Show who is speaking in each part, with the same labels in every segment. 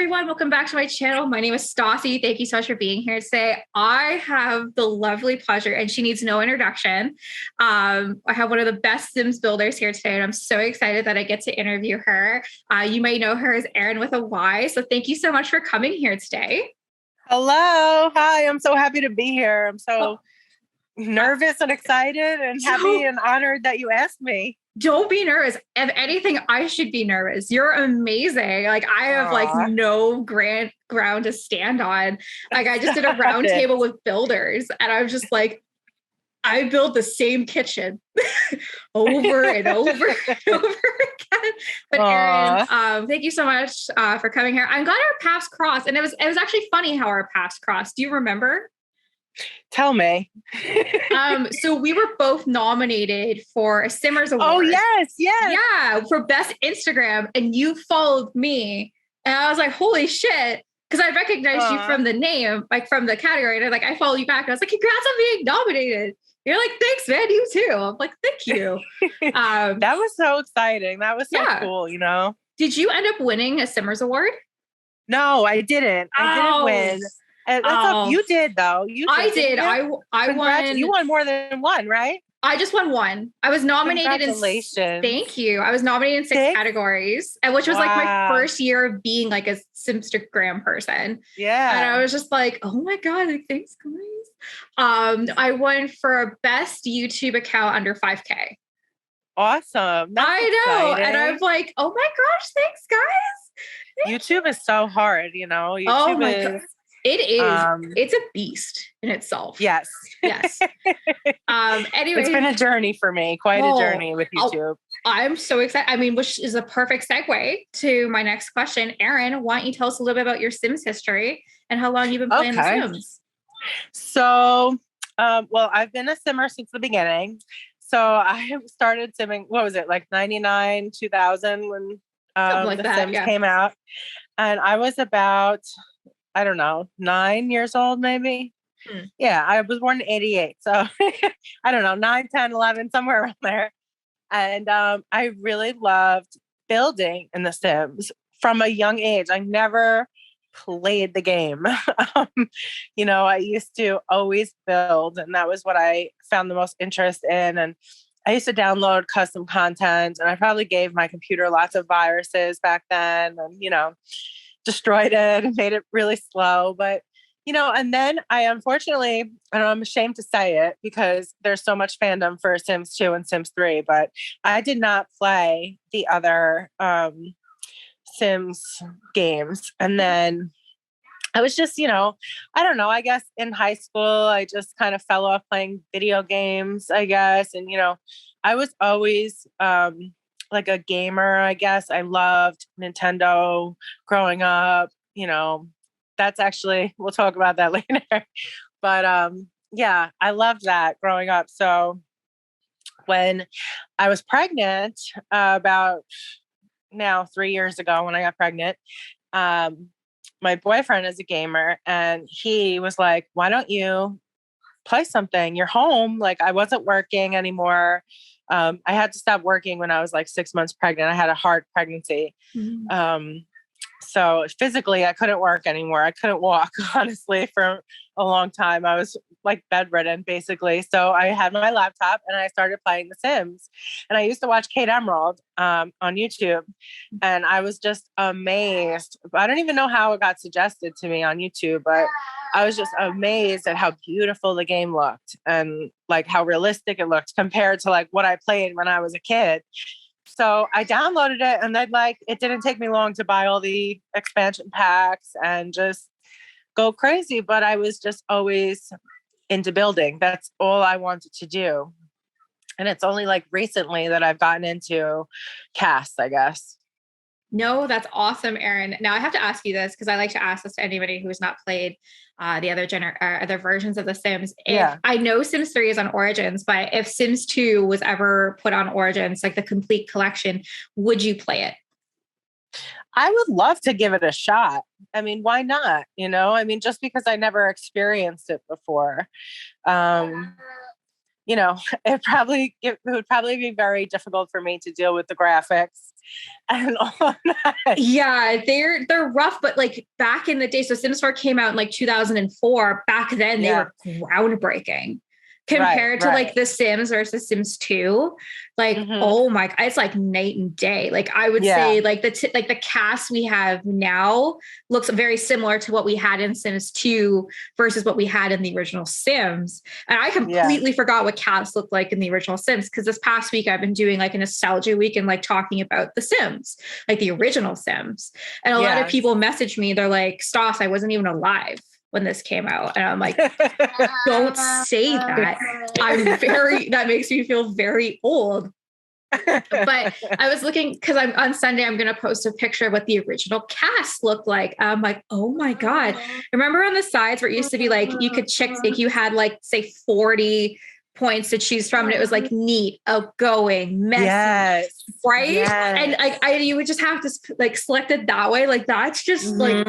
Speaker 1: everyone. Welcome back to my channel. My name is Stassi. Thank you so much for being here today. I have the lovely pleasure, and she needs no introduction. I have one of the best Sims builders here today, and I'm so excited that I get to interview her. You might know her as Erin with a Y. So thank you so much for coming here today.
Speaker 2: Hello. Hi. I'm so happy to be here. I'm so nervous and excited and happy and honored that you asked me.
Speaker 1: Don't be nervous. If anything, I should be nervous. You're amazing. Like I have like no ground to stand on. Like I just did a round table with builders and I was just like, I build the same kitchen over and over and over again. But Erin, thank you so much for coming here. I'm glad our paths crossed. And it was actually funny how our paths crossed. Do you remember?
Speaker 2: Tell me.
Speaker 1: So we were both nominated for a Simmers Award.
Speaker 2: Oh, yes.
Speaker 1: Yeah, for Best Instagram. And you followed me. And I was like, holy shit. Because I recognized you from the name, like from the category. And I followed you back. And I was like, congrats on being nominated. You're like, thanks, man. You too. I'm like, thank you.
Speaker 2: That was so exciting. That was so cool, you know?
Speaker 1: Did you end up winning a Simmers Award?
Speaker 2: No, I didn't. I didn't win. You did though.
Speaker 1: I did. I won.
Speaker 2: You won more than one, right?
Speaker 1: I just won one. I was nominated thank you. I was nominated in six categories, and which was like my first year of being like a Simstagram person.
Speaker 2: Yeah.
Speaker 1: And I was just like, oh my God, like, thanks guys. I won for a best YouTube account under 5K.
Speaker 2: Awesome.
Speaker 1: I know. Exciting. And I'm like, oh my gosh, thanks guys.
Speaker 2: YouTube is so hard, you know. YouTube
Speaker 1: God. It is. It's a beast in itself.
Speaker 2: Yes.
Speaker 1: Anyway,
Speaker 2: it's been a journey for me. Quite a journey with YouTube.
Speaker 1: I'm so excited. I mean, which is a perfect segue to my next question. Erin, why don't you tell us a little bit about your Sims history and how long you've been playing The Sims?
Speaker 2: So, well, I've been a Simmer since the beginning. So I started simming. What was it, like 99, 2000 when The Sims came out, and I was about, I don't know, 9 years old, maybe. Yeah, I was born in 88. So I don't know, 9, 10, 11, somewhere around there. And I really loved building in The Sims from a young age. I never played the game. You know, I used to always build, and that was what I found the most interest in. And I used to download custom content, and I probably gave my computer lots of viruses back then, and, you know, destroyed it and made it really slow. But, you know, and then I unfortunately, and I'm ashamed to say it because there's so much fandom for Sims 2 and Sims 3, but I did not play the other Sims games. And then I was just, you know, I don't know, I guess in high school, I just kind of fell off playing video games, I guess. And, you know, I was always like a gamer, I guess. I loved Nintendo growing up, you know. That's actually, we'll talk about that later. But yeah, I loved that growing up. So when I was pregnant, about now 3 years ago when I got pregnant, my boyfriend is a gamer, and he was like, why don't you play something? You're home. Like, I wasn't working anymore. I had to stop working when I was like 6 months pregnant. I had a hard pregnancy. So physically I couldn't work anymore. I couldn't walk, honestly, for a long time. I was like bedridden basically. So I had my laptop and I started playing The Sims, and I used to watch Kate Emerald on YouTube, and I was just amazed. I don't even know how it got suggested to me on YouTube, but I was just amazed at how beautiful the game looked and like how realistic it looked compared to like what I played when I was a kid. So I downloaded it, and then like, it didn't take me long to buy all the expansion packs and just go crazy. But I was just always into building. That's all I wanted to do. And it's only like recently that I've gotten into casts, I guess.
Speaker 1: No, that's awesome, Erin. Now I have to ask you this because I like to ask this to anybody who has not played the other versions of The Sims. I know Sims 3 is on Origins, but if Sims 2 was ever put on Origins, like the complete collection, would you play it?
Speaker 2: I would love to give it a shot. I mean, why not? You know, I mean, just because I never experienced it before. you know, it would probably be very difficult for me to deal with the graphics and all of that.
Speaker 1: Yeah, they're rough, but like back in the day, so Sims 4 came out in like 2004. Back then they were groundbreaking compared to like The Sims versus Sims 2. Like, oh my, it's like night and day. Like I would say like the cast we have now looks very similar to what we had in Sims 2 versus what we had in the original Sims. And I completely forgot what cast looked like in the original Sims, because this past week I've been doing like a nostalgia week and like talking about the Sims, like the original Sims. And a lot of people message me, they're like, Stoss, I wasn't even alive when this came out. And I'm like, don't say that. That makes me feel very old. But I was looking, because I'm on Sunday, I'm going to post a picture of what the original cast looked like. I'm like, oh my God. Remember on the sides where it used to be like, you could check, like you had like, say 40 points to choose from, and it was like neat, outgoing, messy, right? And like you would just have to like select it that way. Like that's just like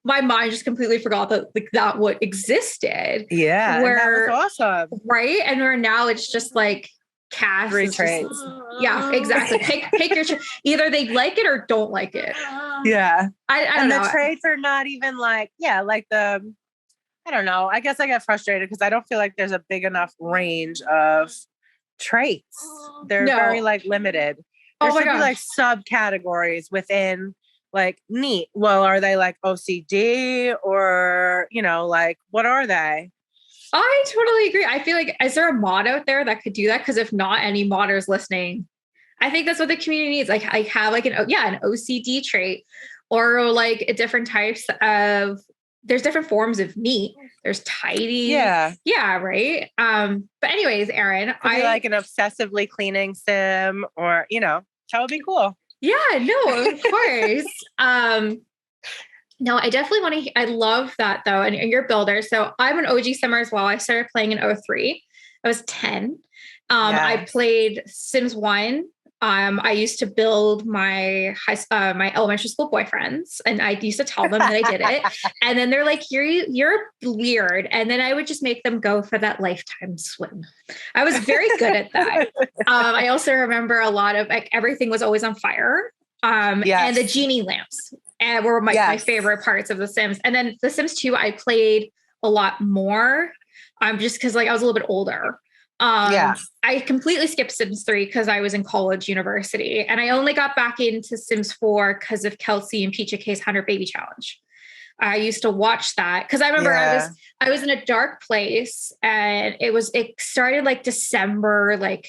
Speaker 1: my mind just completely forgot that like that what existed.
Speaker 2: Yeah,
Speaker 1: where
Speaker 2: that was awesome,
Speaker 1: right? And where now it's just like cast.
Speaker 2: 3 traits.
Speaker 1: Yeah, exactly. Pick your either they like it or don't like it.
Speaker 2: Yeah,
Speaker 1: I don't know.
Speaker 2: The traits are not even like like the. I don't know. I guess I get frustrated because I don't feel like there's a big enough range of traits. They're very like limited. There should be like subcategories within like neat. Well, are they like OCD or, you know, like what are they?
Speaker 1: I totally agree. I feel like, is there a mod out there that could do that? Because if not, any modders listening, I think that's what the community needs. Like I have like an OCD trait, or like different types of, there's different forms of neat. There's tidy. Yeah. Right. But anyways, Erin,
Speaker 2: I like an obsessively cleaning sim, or, you know, that would be cool.
Speaker 1: Yeah, no, of course. No, I definitely want to, I love that though. And you're builder. So I'm an OG simmer as well. I started playing in 03. I was 10. I played Sims 1. I used to build my my elementary school boyfriends, and I used to tell them that I did it. And then they're like, you're weird. And then I would just make them go for that lifetime swim. I was very good at that. I also remember a lot of like everything was always on fire. And the genie lamps were my favorite parts of The Sims. And then The Sims 2, I played a lot more. Just because like I was a little bit older. I completely skipped Sims 3 because I was in college, university, and I only got back into Sims 4 because of Kelsey and Peachy K's 100 Baby Challenge. I used to watch that because I remember I was in a dark place, and it started like December like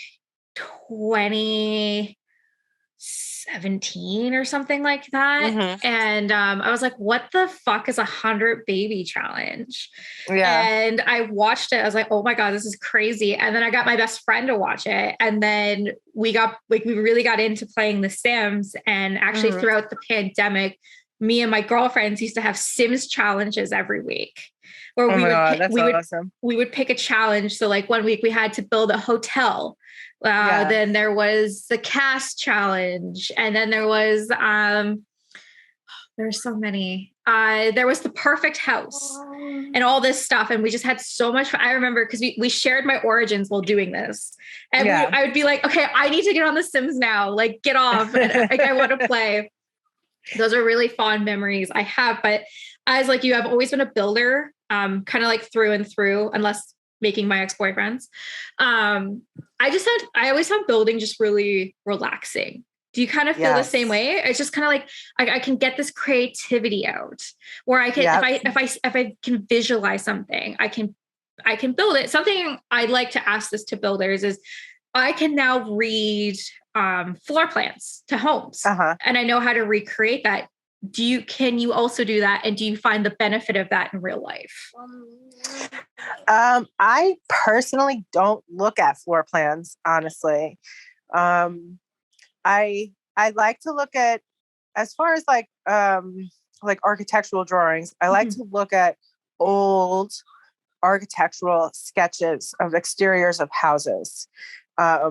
Speaker 1: 2017 or something like that. And I was like, what the fuck is 100 Baby Challenge? And I watched it. I was like, oh my God, this is crazy. And then I got my best friend to watch it. And then we really got into playing The Sims. And actually throughout the pandemic, me and my girlfriends used to have Sims challenges every week. Where we would pick a challenge. So like 1 week we had to build a hotel. Then there was the cast challenge, and then there was there's so many. There was the perfect house and all this stuff, and we just had so much fun. I remember because we shared my origins while doing this, and I would be like, okay, I need to get on The Sims now, like get off, and like I want to play. Those are really fond memories I have. But as like you, I've always been a builder, kind of like through and through, unless making my ex-boyfriends. I always found building just really relaxing. Do you kind of feel the same way? It's just kind of like I can get this creativity out, where I can if I can visualize something, I can build it. Something I'd like to ask this to builders is I can now read floor plans to homes, and I know how to recreate that. Can you also do that? And do you find the benefit of that in real life?
Speaker 2: I personally don't look at floor plans, honestly. I like to look at, as far as like architectural drawings, I like to look at old architectural sketches of exteriors of houses. A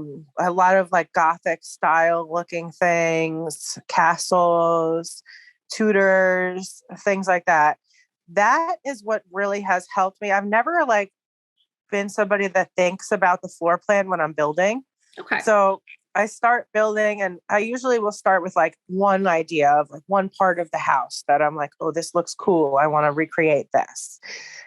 Speaker 2: lot of like Gothic style looking things, castles, Tudors, things like that. That is what really has helped me. I've never like been somebody that thinks about the floor plan when I'm building.
Speaker 1: Okay.
Speaker 2: So I start building, and I usually will start with like one idea of like one part of the house that I'm like, oh, this looks cool. I want to recreate this.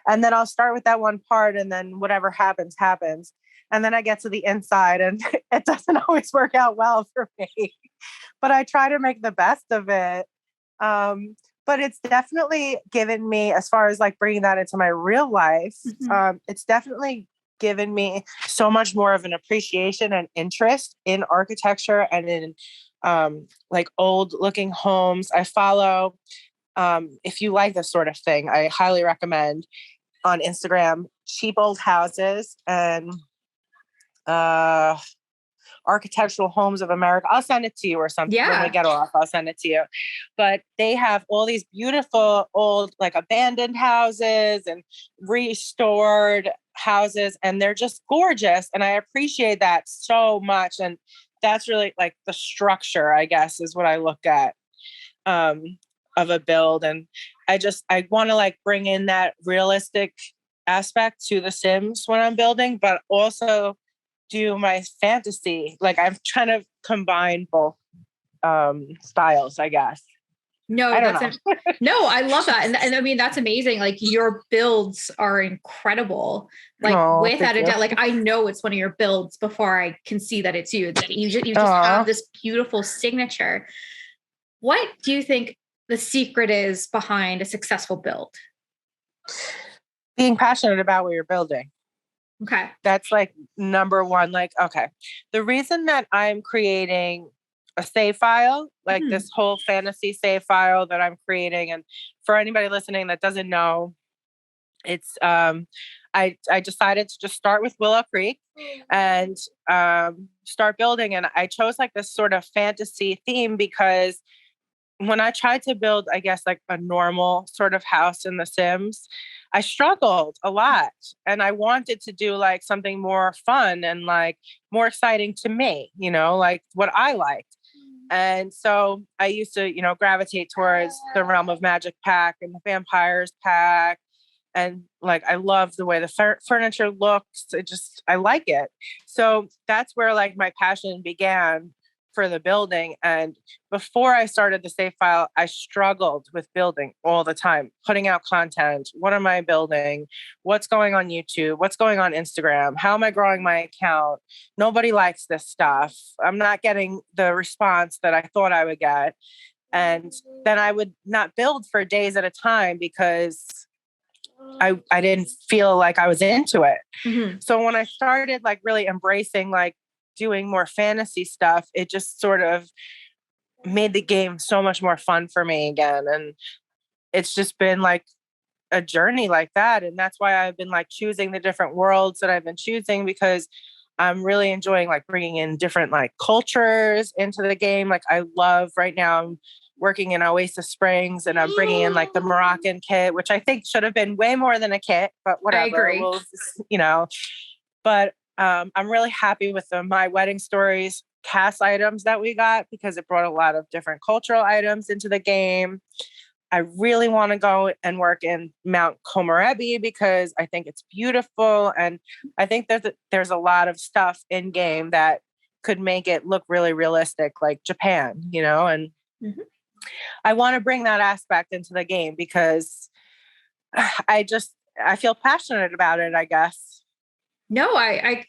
Speaker 2: And then I'll start with that one part, and then whatever happens, happens. And then I get to the inside, and it doesn't always work out well for me, but I try to make the best of it. But it's definitely given me, as far as like bringing that into my real life, it's definitely given me so much more of an appreciation and interest in architecture and in like old looking homes. I follow, if you like this sort of thing, I highly recommend on Instagram, Cheap Old Houses and Architectural Homes of America. I'll send it to you or something. When we get off, I'll send it to you. But they have all these beautiful old, like abandoned houses and restored houses, and they're just gorgeous. And I appreciate that so much. And that's really like the structure, I guess, is what I look at of a build. And I want to like bring in that realistic aspect to the Sims when I'm building, but also do my fantasy. Like I'm trying to combine both styles, I guess.
Speaker 1: No, no, I love that. And I mean, that's amazing. Like your builds are incredible. Like without a doubt, like I know it's one of your builds before I can see that it's you. That you just have this beautiful signature. What do you think the secret is behind a successful build?
Speaker 2: Being passionate about what you're building.
Speaker 1: Okay.
Speaker 2: That's like number one. Like, okay. The reason that I'm creating a save file, like this whole fantasy save file that I'm creating. And for anybody listening that doesn't know, it's, I decided to just start with Willow Creek and start building. And I chose like this sort of fantasy theme because when I tried to build, I guess, like a normal sort of house in The Sims, I struggled a lot. And I wanted to do like something more fun and like more exciting to me, you know, like what I liked. And so I used to, you know, gravitate towards the Realm of Magic pack and the Vampires pack. And like, I love the way the furniture looks. I like it. So that's where like my passion began for the building. And before I started the save file, I struggled with building all the time, putting out content. What am I building? What's going on YouTube? What's going on Instagram? How am I growing my account? Nobody likes this stuff. I'm not getting the response that I thought I would get. And then I would not build for days at a time because I didn't feel like I was into it. Mm-hmm. So when I started like really embracing like doing more fantasy stuff, it just sort of made the game so much more fun for me again. And it's just been like a journey like that. And that's why I've been like choosing the different worlds that I've been choosing, because I'm really enjoying like bringing in different like cultures into the game. Like I love right now, I'm working in Oasis Springs and I'm bringing in like the Moroccan kit, which I think should have been way more than a kit, but whatever.
Speaker 1: I agree.
Speaker 2: We'll, you know, but I'm really happy with the My Wedding Stories cast items that we got because it brought a lot of different cultural items into the game. I really want to go and work in Mount Komorebi because I think it's beautiful. And I think there's a lot of stuff in game that could make it look really realistic, like Japan, you know, and I want to bring that aspect into the game because I feel passionate about it, I guess.
Speaker 1: No, I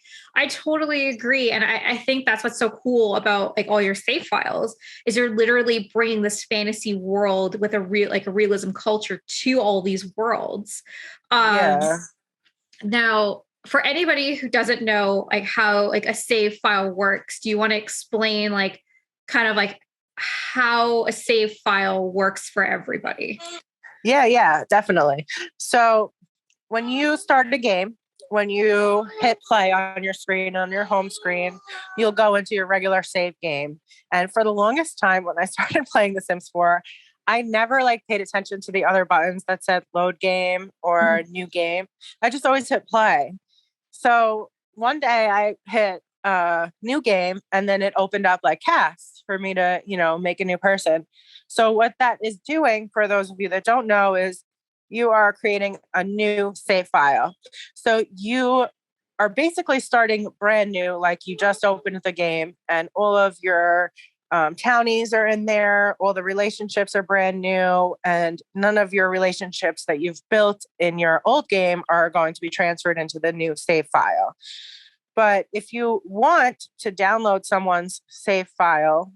Speaker 1: totally agree. And I think that's what's so cool about like all your save files is you're literally bringing this fantasy world with a realism culture to all these worlds. Now, for anybody who doesn't know like how like a save file works, do you want to explain like kind of like how a save file works for everybody?
Speaker 2: Yeah, definitely. So when you start a game, when you hit play on your screen, on your home screen, you'll go into your regular save game. And for the longest time, when I started playing The Sims 4, I never like paid attention to the other buttons that said load game or new game. I just always hit play. So one day I hit new game and then it opened up like cast for me to, you know, make a new person. So what that is doing, for those of you that don't know, is you are creating a new save file. So you are basically starting brand new, like you just opened the game and all of your townies are in there. All the relationships are brand new, and none of your relationships that you've built in your old game are going to be transferred into the new save file. But if you want to download someone's save file,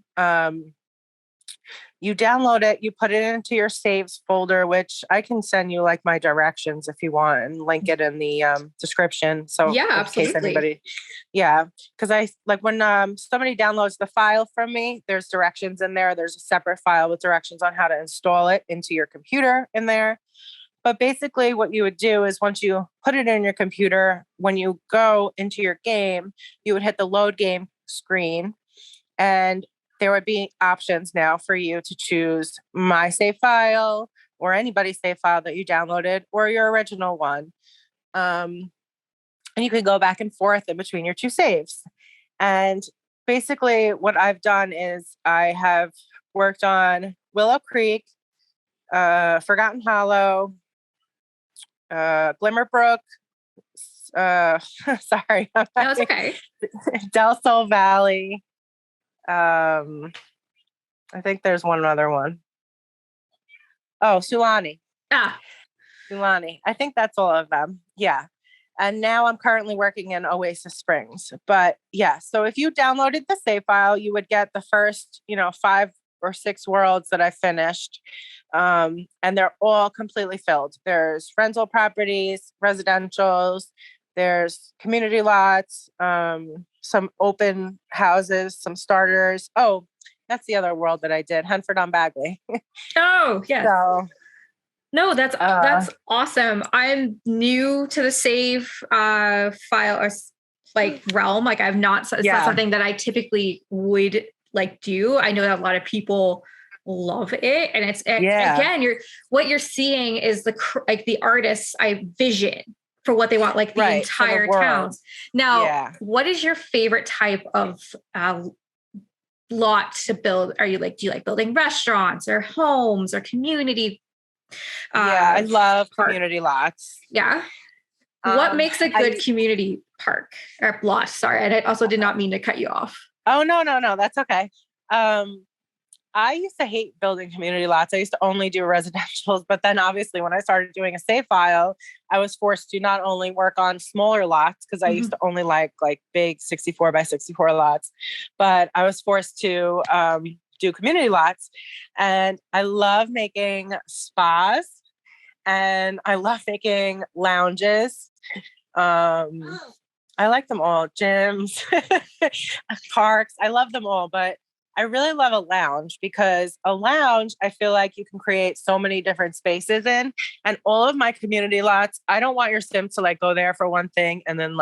Speaker 2: you download it, you put it into your saves folder, which I can send you like my directions if you want and link it in the description. So
Speaker 1: yeah,
Speaker 2: in
Speaker 1: absolutely.
Speaker 2: case anybody, because I like when somebody downloads the file from me, there's directions in there. There's a separate file with directions on how to install it into your computer in there. But basically what you would do is once you put it in your computer, when you go into your game, you would hit the load game screen, and there would be options now for you to choose my save file or anybody's save file that you downloaded or your original one. And you can go back and forth in between your two saves. And basically what I've done is I have worked on Willow Creek, Forgotten Hollow, Glimmerbrook, sorry.
Speaker 1: No, it's okay.
Speaker 2: Del Sol Valley. I think there's one other one. Oh, Sulani. Sulani. I think that's all of them. Yeah. And now I'm currently working in Oasis Springs. But yeah, so if you downloaded the save file, you would get the first, 5 or 6 worlds that I finished. And they're all completely filled. There's rental properties, residentials, there's community lots, some open houses, some starters. Oh, that's the other world that I did, Henford on Bagley.
Speaker 1: Oh, yes.
Speaker 2: So,
Speaker 1: no, that's awesome. I'm new to the save file or like realm. Like I've not, it's not something that I typically would like do. I know that a lot of people love it, and it's again, what you're seeing is the artist's vision for what they want, like the entire towns. Now, what is your favorite type of lot to build? Are you do you like building restaurants or homes or community?
Speaker 2: I love community lots.
Speaker 1: Yeah. What makes a good community park or lot? Sorry. And I also did not mean to cut you off.
Speaker 2: Oh, no. That's okay. I used to hate building community lots. I used to only do residentials, but then obviously when I started doing a save file, I was forced to not only work on smaller lots because I used to only like big 64 by 64 lots, but I was forced to do community lots. And I love making spas and I love making lounges. I like them all. Gyms, parks. I love them all, but I really love a lounge because a lounge, I feel like you can create so many different spaces in, and all of my community lots, I don't want your sim to go there for one thing and then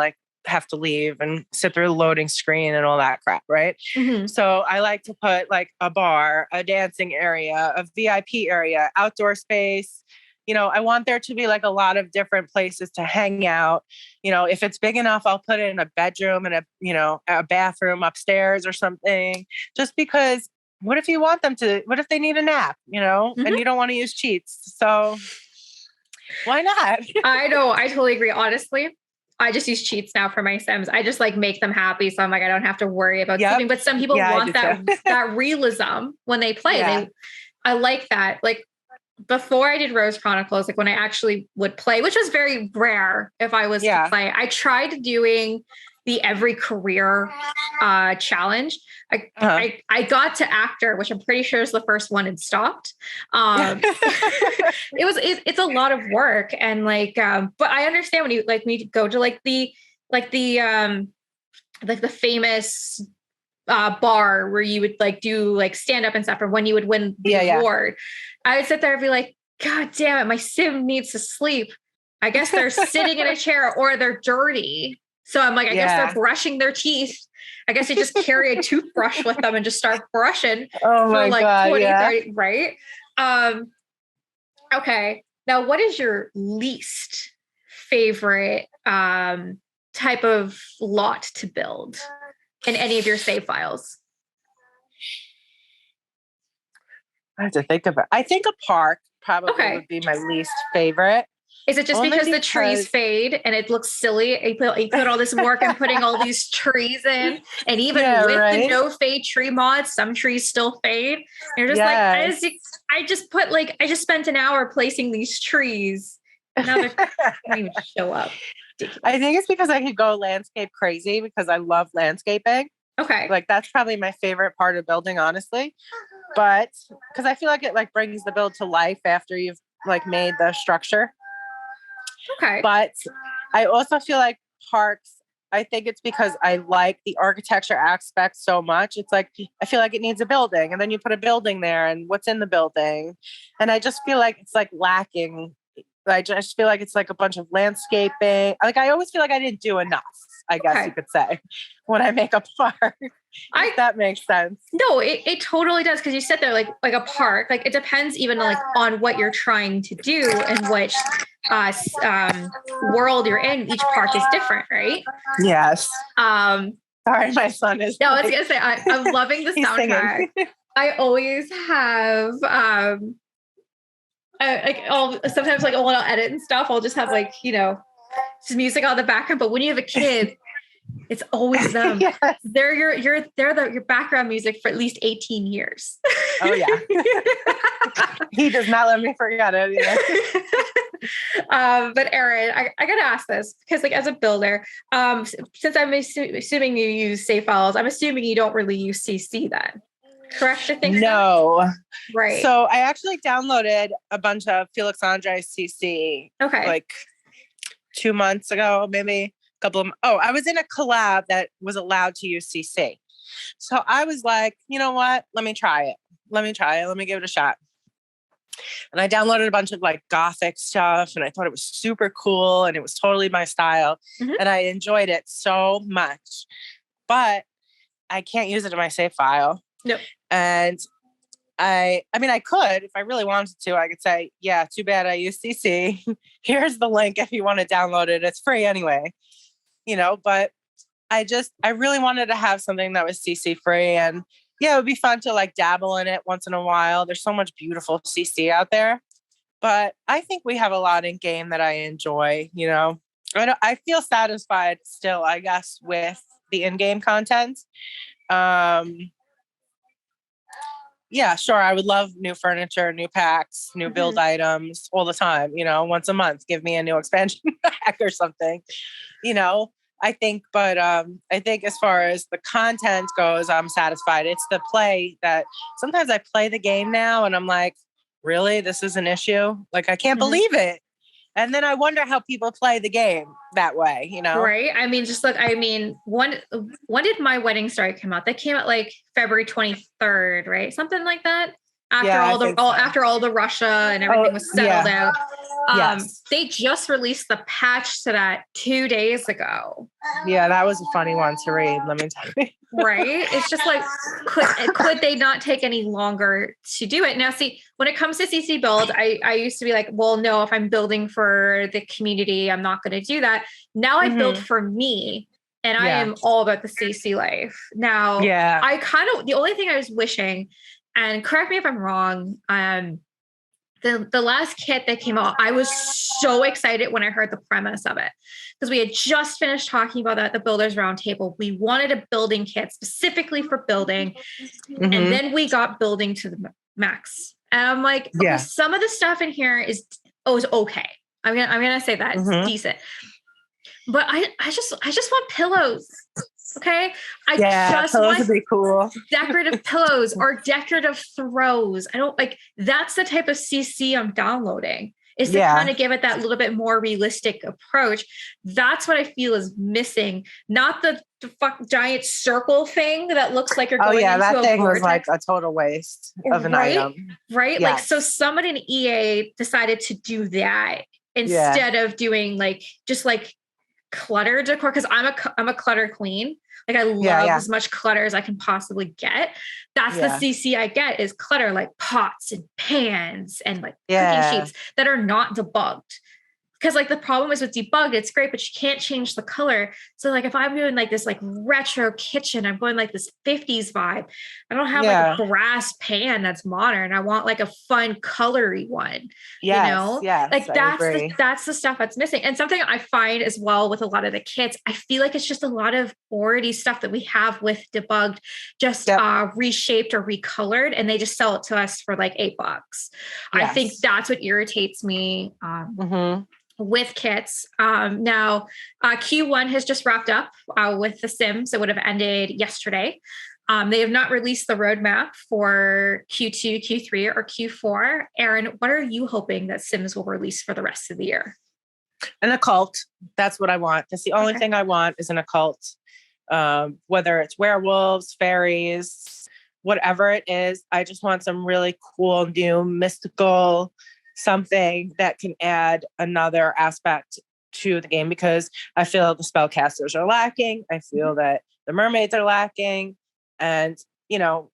Speaker 2: have to leave and sit through the loading screen and all that crap. Right. Mm-hmm. So I like to put a bar, a dancing area, a VIP area, outdoor space. I want there to be a lot of different places to hang out. If it's big enough, I'll put it in a bedroom and a bathroom upstairs or something, just because what if if they need a nap, and you don't want to use cheats? So why not?
Speaker 1: I know. I totally agree. Honestly, I just use cheats now for my Sims. I just make them happy. So I'm I don't have to worry about sleeping, but some people want that realism when they play. I like that. Before I did Rose Chronicles, when I actually would play, which was very rare if I was to play, I tried doing the every career challenge. I got to actor, which I'm pretty sure is the first one, and stopped. It's a lot of work, and but I understand when you me go to the famous bar where you would do stand up and stuff, or when you would win the award. I would sit there and be like, God damn it, my sim needs to sleep. I guess they're sitting in a chair or they're dirty. So I'm I guess they're brushing their teeth. I guess they just carry a toothbrush with them and just start brushing
Speaker 2: for God,
Speaker 1: 20, 30, right? Okay. Now, what is your least favorite type of lot to build in any of your save files?
Speaker 2: I have to think about it. I think a park probably would be my least favorite.
Speaker 1: Is it just because the trees fade and it looks silly? You put all this work in putting all these trees in, and even with the no fade tree mod, some trees still fade. And you're just like, I just spent an hour placing these trees. Now they're not even show up. Ridiculous.
Speaker 2: I think it's because I could go landscape crazy because I love landscaping.
Speaker 1: Okay.
Speaker 2: Like that's probably my favorite part of building, honestly. But because I feel like it like brings the build to life after you've like made the structure.
Speaker 1: Okay.
Speaker 2: But I also feel like parks, I think it's because I like the architecture aspect so much. It's like, I feel like it needs a building, and then you put a building there and what's in the building. And I just feel like it's like lacking. I just feel like it's like a bunch of landscaping. Like I always feel like I didn't do enough, I guess you could say, when I make a park. If that makes sense.
Speaker 1: No, it totally does. Cause you said there like a park, like it depends even like on what you're trying to do and which world you're in. Each park is different, right?
Speaker 2: Yes. Sorry, my son is.
Speaker 1: No, I was gonna say I'm loving the soundtrack. I always have sometimes like when I'll edit and stuff, I'll just have like, just music on the background. But when you have a kid, it's always them.
Speaker 2: Yes.
Speaker 1: They're your background music for at least 18 years.
Speaker 2: Oh yeah. He does not let me forget it either.
Speaker 1: But Erin, I gotta ask this because like as a builder, since I'm assuming you use save files, I'm assuming you don't really use CC then. Correct? I think
Speaker 2: no.
Speaker 1: So? Right.
Speaker 2: So I actually downloaded a bunch of Felix Andre CC.
Speaker 1: Okay.
Speaker 2: Like 2 months ago, maybe. I was in a collab that was allowed to use CC. So I was like, you know what? Let me try it. Let me give it a shot. And I downloaded a bunch of like gothic stuff and I thought it was super cool and it was totally my style. Mm-hmm. And I enjoyed it so much. But I can't use it in my save file.
Speaker 1: Nope.
Speaker 2: And I mean, I could, if I really wanted to, I could say, yeah, too bad I use CC. Here's the link if you want to download it. It's free anyway. But I really wanted to have something that was CC free, and yeah, it would be fun to like dabble in it once in a while. There's so much beautiful CC out there, but I think we have a lot in game that I enjoy, I feel satisfied still, I guess, with the in-game content. Yeah, sure. I would love new furniture, new packs, new build items all the time, once a month, give me a new expansion pack or something, I think, but I think as far as the content goes, I'm satisfied. It's the play that sometimes I play the game now and I'm like, really, this is an issue? Like, I can't believe it. And then I wonder how people play the game that way,
Speaker 1: Right. I mean, just look, when did My Wedding Story come out? That came out like February 23rd, right? Something like that. After all the Russia and everything was settled out.
Speaker 2: Yes.
Speaker 1: They just released the patch to that 2 days ago.
Speaker 2: Yeah, that was a funny one to read, let me tell you.
Speaker 1: Right? It's just like, could they not take any longer to do it? Now, see, when it comes to CC build, I used to be like, well, no, if I'm building for the community, I'm not going to do that. Now I build for me. And I am all about the CC life. Now, the only thing I was wishing, and correct me if I'm wrong, the last kit that came out, I was so excited when I heard the premise of it because we had just finished talking about that at the Builders Roundtable. We wanted a building kit specifically for building, and then we got building to the max. And I'm like, okay, some of the stuff in here is okay. I'm gonna say that it's decent, but I just want pillows. Okay.
Speaker 2: Pillows would be cool.
Speaker 1: Decorative pillows or decorative throws. I don't like, that's the type of CC I'm downloading, is to kind of give it that little bit more realistic approach. That's what I feel is missing. Not the giant circle thing that looks like you're going into
Speaker 2: that thing
Speaker 1: vortex.
Speaker 2: Was like a total waste of an item.
Speaker 1: Right. Yes. Like, so somebody in EA decided to do that instead of doing like, just like clutter decor. Cause I'm a clutter queen. Like I love as much clutter as I can possibly get. That's the CC I get, is clutter, like pots and pans and like cooking sheets that are not debugged. because like the problem is with debugged, it's great, but you can't change the color. So like if I'm doing like this like retro kitchen, I'm going like this 50s vibe. I don't have like a brass pan that's modern. I want like a fun colory one.
Speaker 2: Yes,
Speaker 1: like that's the stuff that's missing. And something I find as well with a lot of the kits, I feel like it's just a lot of already stuff that we have with debugged, just reshaped or recolored, and they just sell it to us for like $8. I think that's what irritates me. With kits. Now, Q1 has just wrapped up with The Sims. It would have ended yesterday. They have not released the roadmap for Q2, Q3, or Q4. Erin, what are you hoping that Sims will release for the rest of the year?
Speaker 2: An occult. That's what I want. That's the only thing I want is an occult. Whether it's werewolves, fairies, whatever it is, I just want some really cool, new, mystical something that can add another aspect to the game, because I feel the spellcasters are lacking. I feel that the mermaids are lacking. And,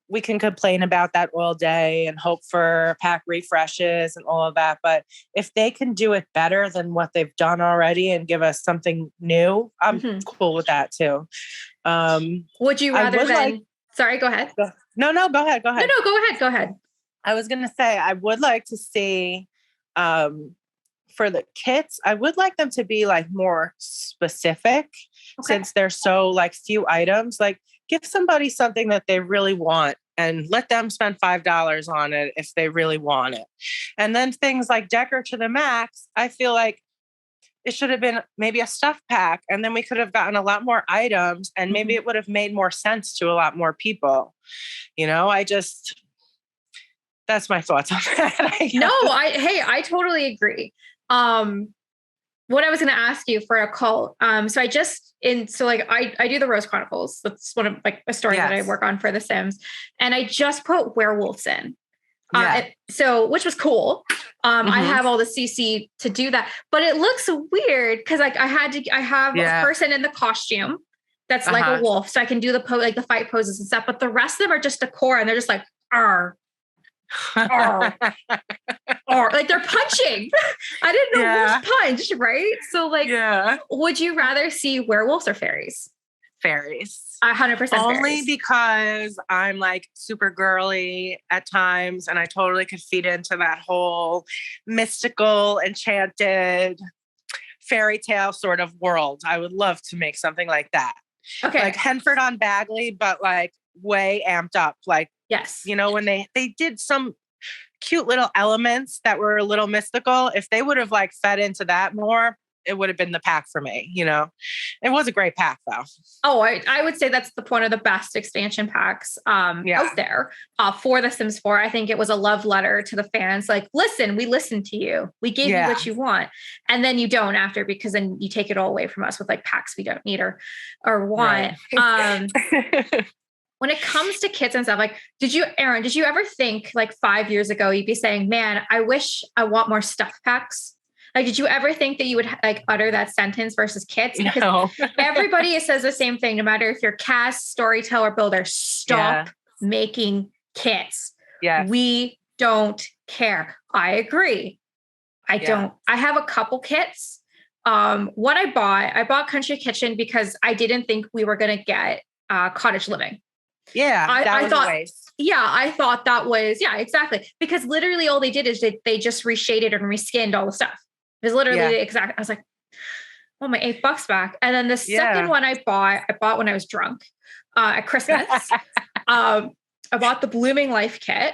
Speaker 2: we can complain about that all day and hope for pack refreshes and all of that. But if they can do it better than what they've done already and give us something new, I'm cool with that too.
Speaker 1: Would you rather sorry, go ahead.
Speaker 2: No, go ahead.
Speaker 1: No, go ahead.
Speaker 2: I was going to say, I would like to see, for the kits, I would like them to be like more specific since they're so like few items. Like give somebody something that they really want and let them spend $5 on it if they really want it. And then things like Decker to the Max, I feel like it should have been maybe a stuff pack, and then we could have gotten a lot more items, and maybe it would have made more sense to a lot more people. That's my thoughts on that.
Speaker 1: No, I totally agree. What I was going to ask you for a cult. I do the Rose Chronicles. That's one of like a story that I work on for The Sims. And I just put werewolves in. Which was cool. I have all the CC to do that, but it looks weird because like I have a person in the costume that's like a wolf. So I can do the fight poses and stuff, but the rest of them are just decor and they're just like, or like they're punching. I didn't know wolves punch, right? So like, would you rather see werewolves or fairies?
Speaker 2: Fairies.
Speaker 1: 100%
Speaker 2: only because I'm like super girly at times, and I totally could feed into that whole mystical, enchanted fairy tale sort of world. I would love to make something like that.
Speaker 1: Okay.
Speaker 2: Like Henford on Bagley, but like way amped up. Like, when they did some cute little elements that were a little mystical, if they would have like fed into that more, it would have been the pack for me. It was a great pack though.
Speaker 1: Oh, I would say that's one of the best expansion packs out there for The Sims 4. I think it was a love letter to the fans. Like, listen, we listened to you. We gave you what you want. And then you don't after, because then you take it all away from us with like packs we don't need or want. Right. When it comes to kits and stuff, like, Erin, did you ever think like 5 years ago, you'd be saying, man, I wish I want more stuff packs? Like, did you ever think that you would like utter that sentence versus kits? Because everybody says the same thing, no matter if you're cast, storyteller, builder, stop making kits.
Speaker 2: Yes.
Speaker 1: We don't care. I agree. I don't. I have a couple kits. What I bought Country Kitchen because I didn't think we were going to get cottage living.
Speaker 2: Yeah, I thought,
Speaker 1: I thought that was, exactly. Because literally all they did is they just reshaded and reskinned all the stuff. It was literally the exact, I was like, oh, my $8 back. And then the second one I bought when I was drunk at Christmas. I bought the Blooming Life kit.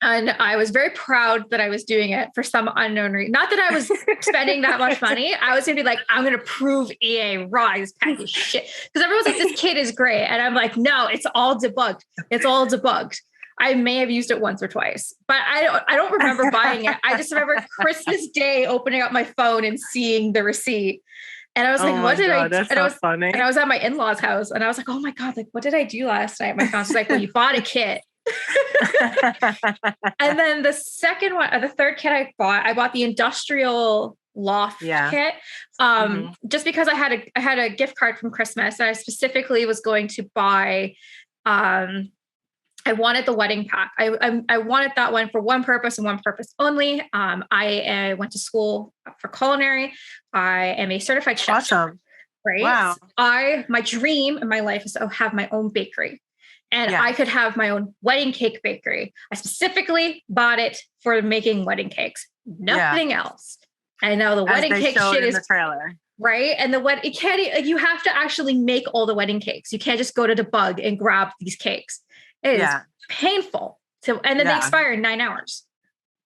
Speaker 1: And I was very proud that I was doing it for some unknown reason. Not that I was spending that much money. I was going to be like, I'm going to prove EA wrong. This pack is shit. Because everyone's like, this kit is great. And I'm like, no, it's all debugged. It's all debugged. I may have used it once or twice, but I don't remember buying it. I just remember Christmas Day opening up my phone and seeing the receipt. And I was like, what did I do?
Speaker 2: That's so funny.
Speaker 1: And I was at my in-laws' house and I was like, oh my God, like, what did I do last night? My mom was like, well, you bought a kit. And then the third kit I bought the industrial loft kit. Just because I had a gift card from Christmas and I specifically was going to buy I wanted the wedding pack. I wanted that one for one purpose and one purpose only. I went to school for culinary. I am a certified chef.
Speaker 2: Awesome.
Speaker 1: Right.
Speaker 2: Wow.
Speaker 1: My dream in my life is to have my own bakery, and I could have my own wedding cake bakery. I specifically bought it for making wedding cakes, nothing else. I know the wedding cake shit is
Speaker 2: the trailer.
Speaker 1: Right. And it can't, you have to actually make all the wedding cakes. You can't just go to Debug and grab these cakes. It is painful. And then they expire in 9 hours.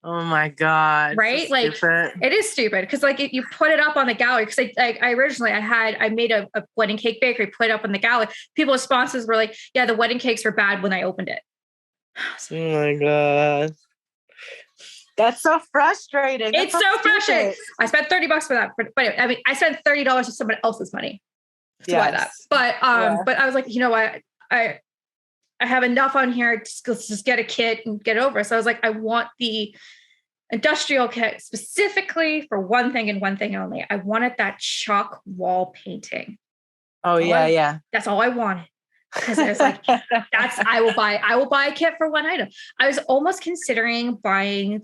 Speaker 2: Oh my God.
Speaker 1: Right. So like it is stupid. Because like you put it up on the gallery. Because I originally I made a wedding cake bakery, put it up on the gallery. People's responses were like, yeah, the wedding cakes were bad when I opened it.
Speaker 2: Oh my God. That's so frustrating.
Speaker 1: It's so frustrating. I spent $30 for that. But I mean, I spent $30 of someone else's money to buy that. But I was like, you know what? I have enough on here. Just get a kit and get over. So I was like, I want the industrial kit specifically for one thing and one thing only. I wanted that chalk wall painting.
Speaker 2: Oh yeah.
Speaker 1: That's all I wanted. Because I was like, I will buy a kit for one item. I was almost considering buying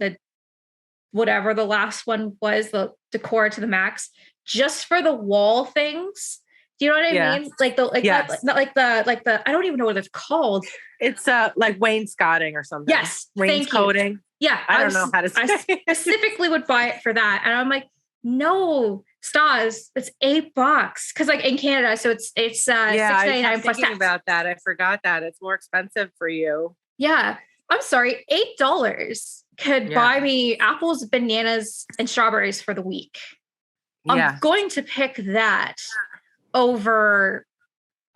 Speaker 1: whatever the last one was, the decor to the max, just for the wall things. Do you know what I mean? Like the I don't even know what it's called.
Speaker 2: It's like wainscoting or something.
Speaker 1: Yes.
Speaker 2: Wainscoting.
Speaker 1: Yeah.
Speaker 2: I don't know how to say
Speaker 1: I specifically would buy it for that. And I'm like, no, Stas, it's $8. Cause like in Canada, so it's $6.99 plus tax.
Speaker 2: About that. I forgot that it's more expensive for you.
Speaker 1: Yeah. I'm sorry. $8 could buy me apples, bananas, and strawberries for the week. I'm going to pick that over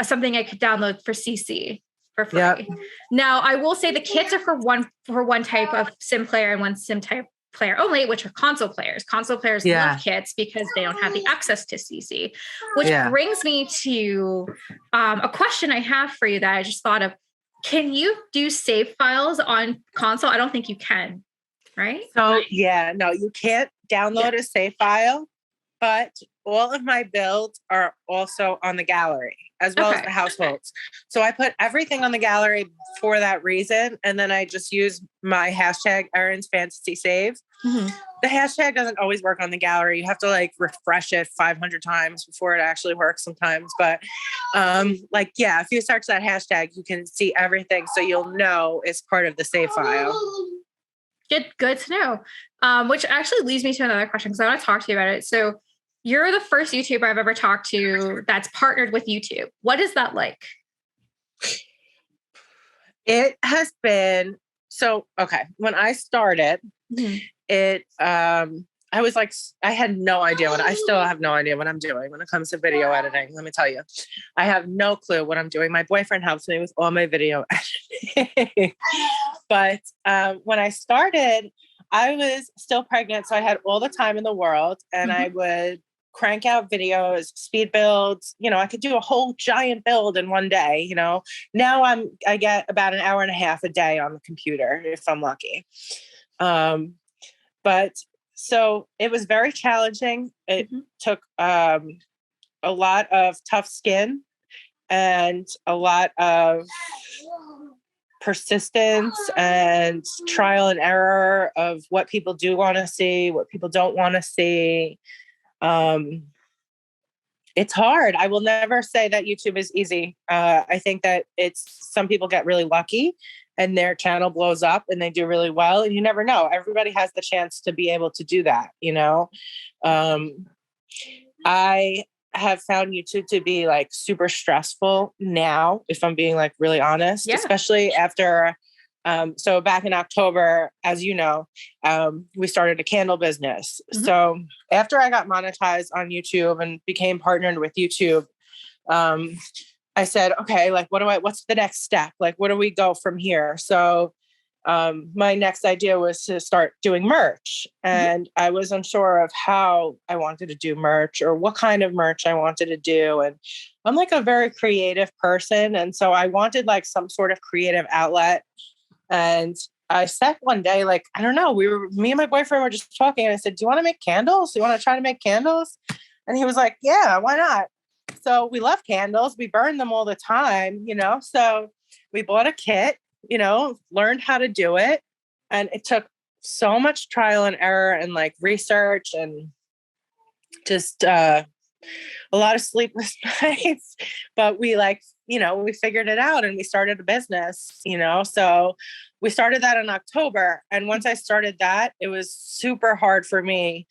Speaker 1: something I could download for CC for free. Yep. Now, I will say the kits are for one type of sim player and one sim type player only, which are console players. Console players love kits because they don't have the access to CC, which brings me to a question I have for you that I just thought of. Can you do save files on console? I don't think you can, right?
Speaker 2: So no, you can't download a save file, but all of my builds are also on the gallery as well as the households. So I put everything on the gallery for that reason. And then I just use my hashtag Eryns Fantasy Save. Mm-hmm. The hashtag doesn't always work on the gallery. You have to like refresh it 500 times before it actually works sometimes. But if you search that hashtag, you can see everything. So you'll know it's part of the save file.
Speaker 1: Good to know. Which actually leads me to another question because I want to talk to you about it. So you're the first YouTuber I've ever talked to that's partnered with YouTube. What is that like?
Speaker 2: It has been when I started, I was like, I had no idea I still have no idea what I'm doing when it comes to video editing. Let me tell you, I have no clue what I'm doing. My boyfriend helps me with all my video editing. But when I started, I was still pregnant. So I had all the time in the world and I would crank out videos, speed builds. I could do a whole giant build in one day. Now I get about an hour and a half a day on the computer if I'm lucky. But so it was very challenging. It took a lot of tough skin and a lot of persistence and trial and error of what people do want to see, what people don't want to see. It's hard. I will never say that YouTube is easy. I think that some people get really lucky and their channel blows up and they do really well. And you never know. Everybody has the chance to be able to do that. I have found YouTube to be like super stressful now, if I'm being like really honest, especially after, so back in October, as you know, we started a candle business. So after I got monetized on YouTube and became partnered with YouTube, I said, okay, like, what's the next step? Like, where do we go from here? So, my next idea was to start doing merch, and I was unsure of how I wanted to do merch or what kind of merch I wanted to do. And I'm like a very creative person. And so I wanted like some sort of creative outlet. And I said one day, like, I don't know, me and my boyfriend were just talking and I said, do you want to make candles? Do you want to try to make candles? And he was like, yeah, why not? So we love candles. We burn them all the time, so we bought a kit. learned how to do it. And it took so much trial and error and like research and just a lot of sleepless nights, but we we figured it out and we started a business, so we started that in October. And once I started that, it was super hard for me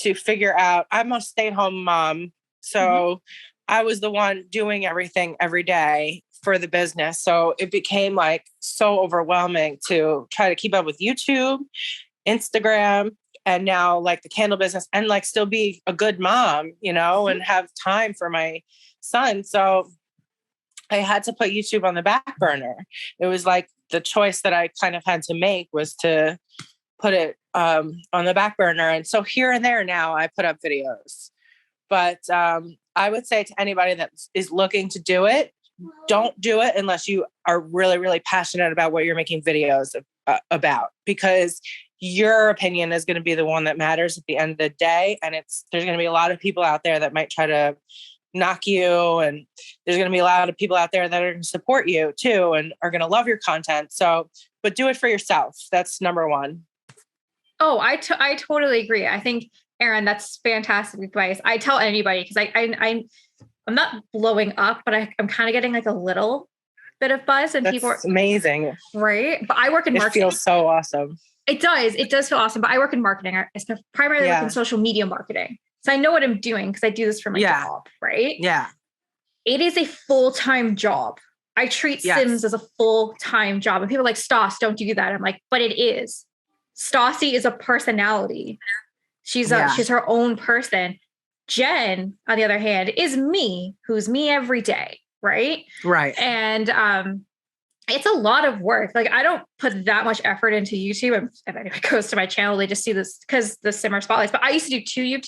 Speaker 2: to figure out. I'm a stay-at-home mom. So I was the one doing everything every day for the business. So it became like so overwhelming to try to keep up with YouTube, Instagram, and now like the candle business, and like still be a good mom, and have time for my son. So I had to put YouTube on the back burner. It was like the choice that I kind of had to make was to put it on the back burner. And so here and there now I put up videos, but I would say to anybody that is looking to do it, don't do it unless you are really, really passionate about what you're making videos about, because your opinion is going to be the one that matters at the end of the day. And there's going to be a lot of people out there that might try to knock you. And there's going to be a lot of people out there that are going to support you too, and are going to love your content. So, but do it for yourself. That's number one.
Speaker 1: Oh, I totally agree. I think, Erin, that's fantastic advice. I tell anybody, because I'm not blowing up, but I'm kind of getting like a little bit of buzz, and people are
Speaker 2: amazing.
Speaker 1: Right. But I work in marketing.
Speaker 2: It feels so awesome.
Speaker 1: It does feel awesome, but I work in marketing. I primarily work in social media marketing. So I know what I'm doing because I do this for my job, right?
Speaker 2: Yeah.
Speaker 1: It is a full-time job. I treat Sims as a full-time job. And people are like, Stas, don't do that. I'm like, but it is. Stassi is a personality. She's her own person. Jen, on the other hand, is me, who's me every day. Right.
Speaker 2: Right.
Speaker 1: And it's a lot of work. Like, I don't put that much effort into YouTube. And if anyone goes to my channel, they just see this because the Simmer spotlights. But I used to do 2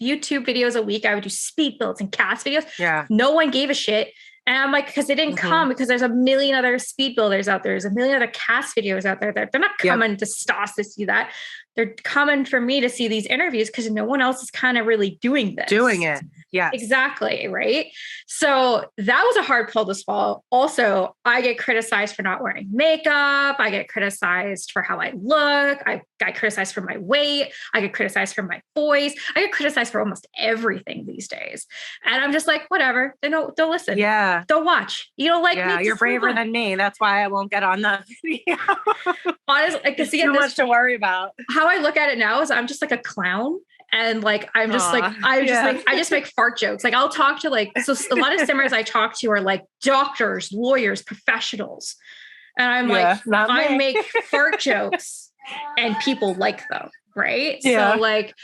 Speaker 1: YouTube videos a week. I would do speed builds and cast videos. Yeah. No one gave a shit. And I'm like, because they didn't come, because there's a million other speed builders out there. There's a million other cast videos out there. They're not coming to Stas to see that. They're coming for me to see these interviews because no one else is kind of really doing this.
Speaker 2: Doing it. Yeah.
Speaker 1: Exactly. Right. So that was a hard pill to swallow. Also, I get criticized for not wearing makeup. I get criticized for how I look. I got criticized for my weight. I get criticized for my voice. I get criticized for almost everything these days. And I'm just like, whatever. They don't listen.
Speaker 2: Yeah.
Speaker 1: Don't watch. You don't like me.
Speaker 2: You're braver than me. That's why I won't get on the video.
Speaker 1: Honestly,
Speaker 2: it's too much to worry about.
Speaker 1: How I look at it now is I'm just like a clown. And like, I'm just like, I just make fart jokes. Like, I'll talk to so a lot of Simmers I talk to are like doctors, lawyers, professionals. And I'm like, I make fart jokes and people like them. Right. Yeah. So like,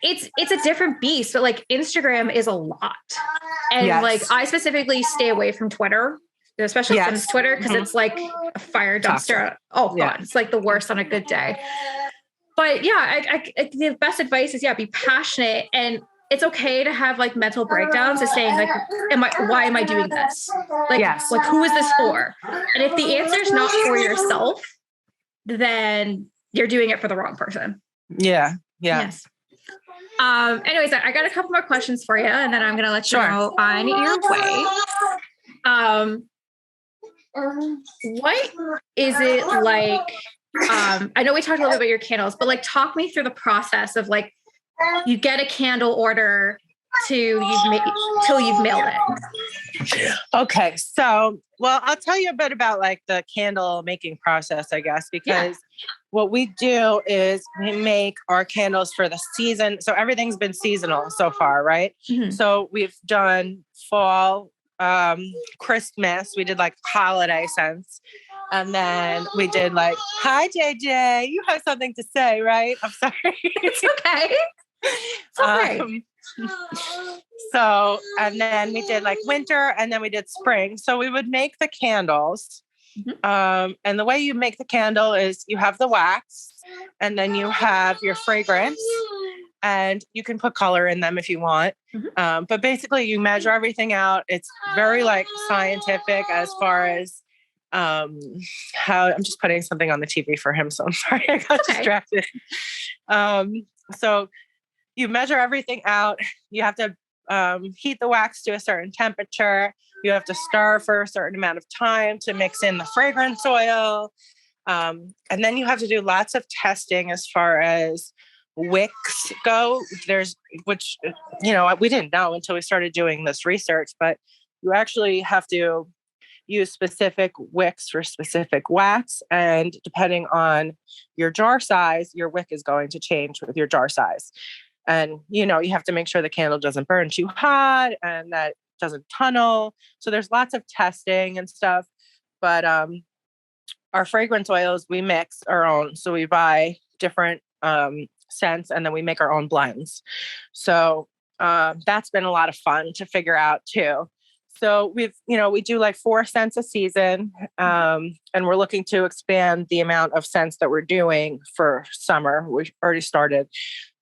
Speaker 1: it's a different beast, but like Instagram is a lot. And like, I specifically stay away from Twitter, especially Sims Twitter, because it's like a fire dumpster. Oh God, it's like the worst on a good day. But the best advice is be passionate, and it's okay to have like mental breakdowns of saying like, why am I doing this? Like, like who is this for? And if the answer is not for yourself, then you're doing it for the wrong person.
Speaker 2: Yeah. Yeah.
Speaker 1: Yes. Anyways, I got a couple more questions for you, and then I'm going to let you know on your way. What is it like? I know we talked a little bit about your candles, but like, talk me through the process of like, you get a candle order till you've mailed it.
Speaker 2: Okay. So, well, I'll tell you a bit about like the candle making process, I guess, because what we do is we make our candles for the season. So everything's been seasonal so far, right? Mm-hmm. So we've done fall, Christmas, we did like holiday scents. And then we did like, hi, JJ, you have something to say, right? I'm sorry.
Speaker 1: It's okay. It's okay.
Speaker 2: So, and then we did like winter, and then we did spring. So we would make the candles. Mm-hmm. And the way you make the candle is you have the wax, and then you have your fragrance, and you can put color in them if you want. Mm-hmm. But basically you measure everything out. It's very like scientific as far as how I'm just putting something on the TV for him. So I'm sorry, I got distracted. So you measure everything out. You have to heat the wax to a certain temperature. You have to stir for a certain amount of time to mix in the fragrance oil. And then you have to do lots of testing as far as wicks go. Which, we didn't know until we started doing this research, but you actually have to use specific wicks for specific wax. And depending on your jar size, your wick is going to change with your jar size. And, you have to make sure the candle doesn't burn too hot and that it doesn't tunnel. So there's lots of testing and stuff. But our fragrance oils, we mix our own. So we buy different scents and then we make our own blends. So that's been a lot of fun to figure out too. So we do like 4 scents a season, and we're looking to expand the amount of scents that we're doing for summer. We already started,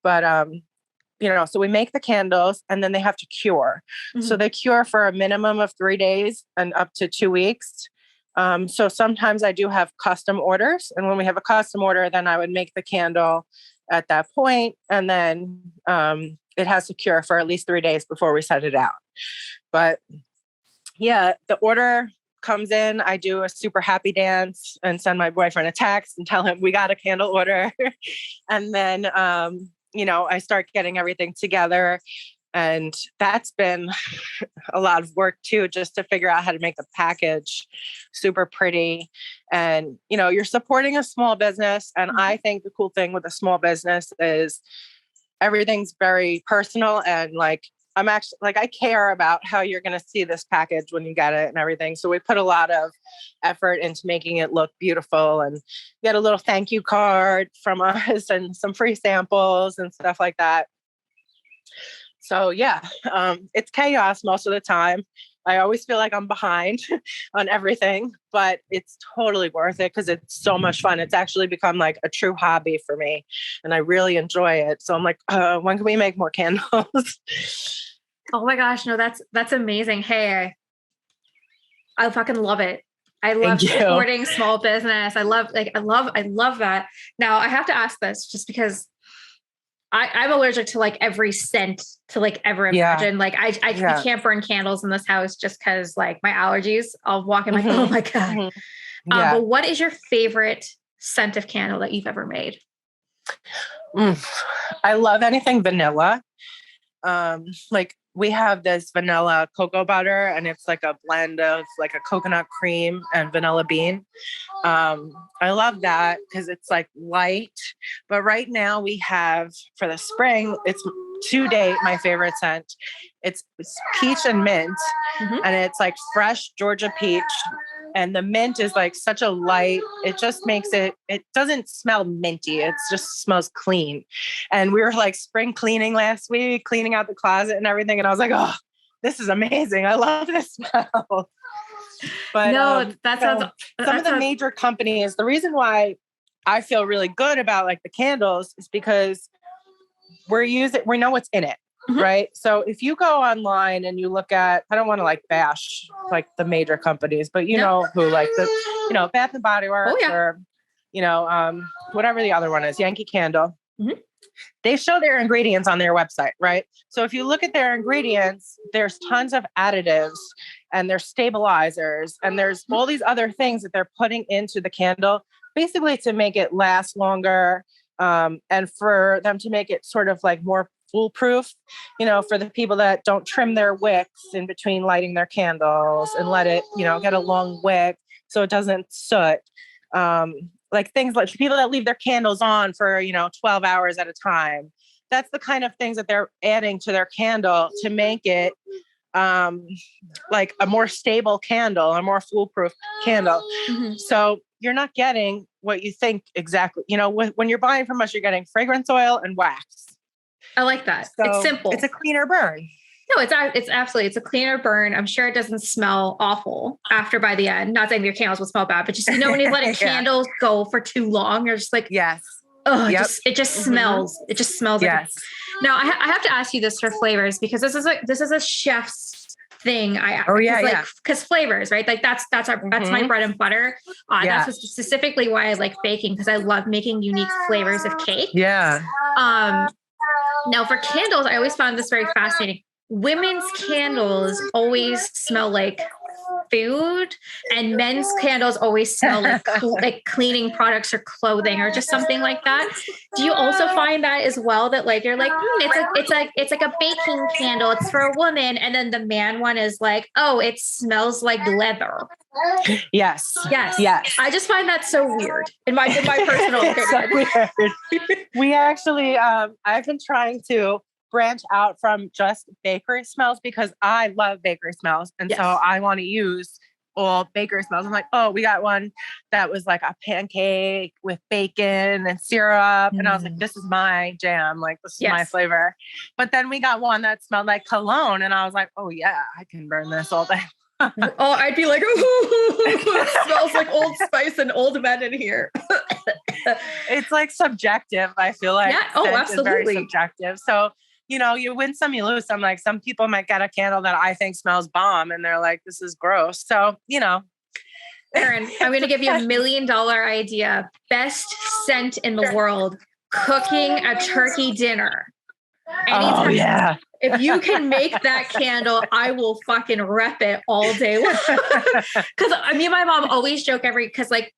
Speaker 2: but so we make the candles and then they have to cure. Mm-hmm. So they cure for a minimum of 3 days and up to 2 weeks. So sometimes I do have custom orders, and when we have a custom order, then I would make the candle at that point, and then it has to cure for at least 3 days before we set it out. But yeah, the order comes in, I do a super happy dance and send my boyfriend a text and tell him we got a candle order. And then, I start getting everything together. And that's been a lot of work too, just to figure out how to make the package super pretty. And, you're supporting a small business. And I think the cool thing with a small business is everything's very personal. And I'm actually I care about how you're going to see this package when you get it and everything. So we put a lot of effort into making it look beautiful, and get a little thank you card from us and some free samples and stuff like that. So yeah, it's chaos most of the time. I always feel like I'm behind on everything, but it's totally worth it because it's so much fun. It's actually become like a true hobby for me, and I really enjoy it. So I'm like, when can we make more candles?
Speaker 1: Oh my gosh, no, that's amazing. Hey, I fucking love it. I love supporting small business. I love that. Now I have to ask this just because I'm allergic to every scent to ever imagine. Yeah. We can't burn candles in this house just because my allergies. I'll walk in oh my God. Mm-hmm. Yeah. But what is your favorite scent of candle that you've ever made?
Speaker 2: I love anything vanilla. We have this vanilla cocoa butter, and it's like a blend of a coconut cream and vanilla bean. I love that because it's light, but right now we have for the spring, it's to date my favorite scent. It's peach and mint, and it's fresh Georgia peach. And the mint is such a light, it just makes it doesn't smell minty. It just smells clean. And we were spring cleaning last week, cleaning out the closet and everything. And I was like, oh, this is amazing. I love this smell. But
Speaker 1: no,
Speaker 2: some of the major companies, the reason why I feel really good about the candles is because we know what's in it. Right. So if you go online and you look at, I don't want to bash the major companies, but know who Bath and Body Works or, whatever the other one is, Yankee Candle. Mm-hmm. They show their ingredients on their website. Right. So if you look at their ingredients, there's tons of additives and there's stabilizers and there's all these other things that they're putting into the candle, basically to make it last longer. And for them to make it sort of more foolproof, for the people that don't trim their wicks in between lighting their candles and let it, get a long wick so it doesn't soot. Things like people that leave their candles on for, 12 hours at a time. That's the kind of things that they're adding to their candle to make it a more stable candle, a more foolproof candle. Mm-hmm. So you're not getting what you think exactly. When you're buying from us, you're getting fragrance oil and wax.
Speaker 1: I like that. So it's simple.
Speaker 2: It's a cleaner burn.
Speaker 1: No, it's absolutely, it's a cleaner burn. I'm sure it doesn't smell awful after by the end. Not saying your candles will smell bad, but just, when you let a candle go for too long, you're just
Speaker 2: yes.
Speaker 1: Oh, yep. It just smells. It just smells.
Speaker 2: Yes.
Speaker 1: Now I have to ask you this for flavors, because this is a chef's thing. Because flavors, right? That's my bread and butter. That's specifically why I like baking, because I love making unique flavors of cake.
Speaker 2: Yeah.
Speaker 1: Now for candles, I always found this very fascinating. women's candles always smell like food, and men's candles always smell like like cleaning products or clothing or just something like that. Do you also find that as well, that like you're like, it's like a baking candle, it's for a woman, and then the man one is like, oh, it smells like leather?
Speaker 2: Yes.
Speaker 1: I just find that so weird in my personal opinion.
Speaker 2: So we actually I've been trying to branch out from just bakery smells because I love bakery smells. And so I want to use all bakery smells. I'm like, oh, we got one that was like a pancake with bacon and syrup. And I was like, this is my jam. Like, this is my flavor. But then we got one that smelled like cologne. And I was like, oh yeah, I can burn this all day.
Speaker 1: Oh, I'd be like, it smells like Old Spice and old men in here.
Speaker 2: It's like subjective. I feel like
Speaker 1: absolutely
Speaker 2: very subjective. So, you win some, you lose some. Like, some people might get a candle that I think smells bomb and they're like, this is gross. So,
Speaker 1: Erin, I'm going to give you $1 million idea. Best scent in the world: cooking a turkey dinner. Anytime.
Speaker 2: Oh yeah.
Speaker 1: If you can make that candle, I will fucking rep it all day long. Because me and my mom always joke because like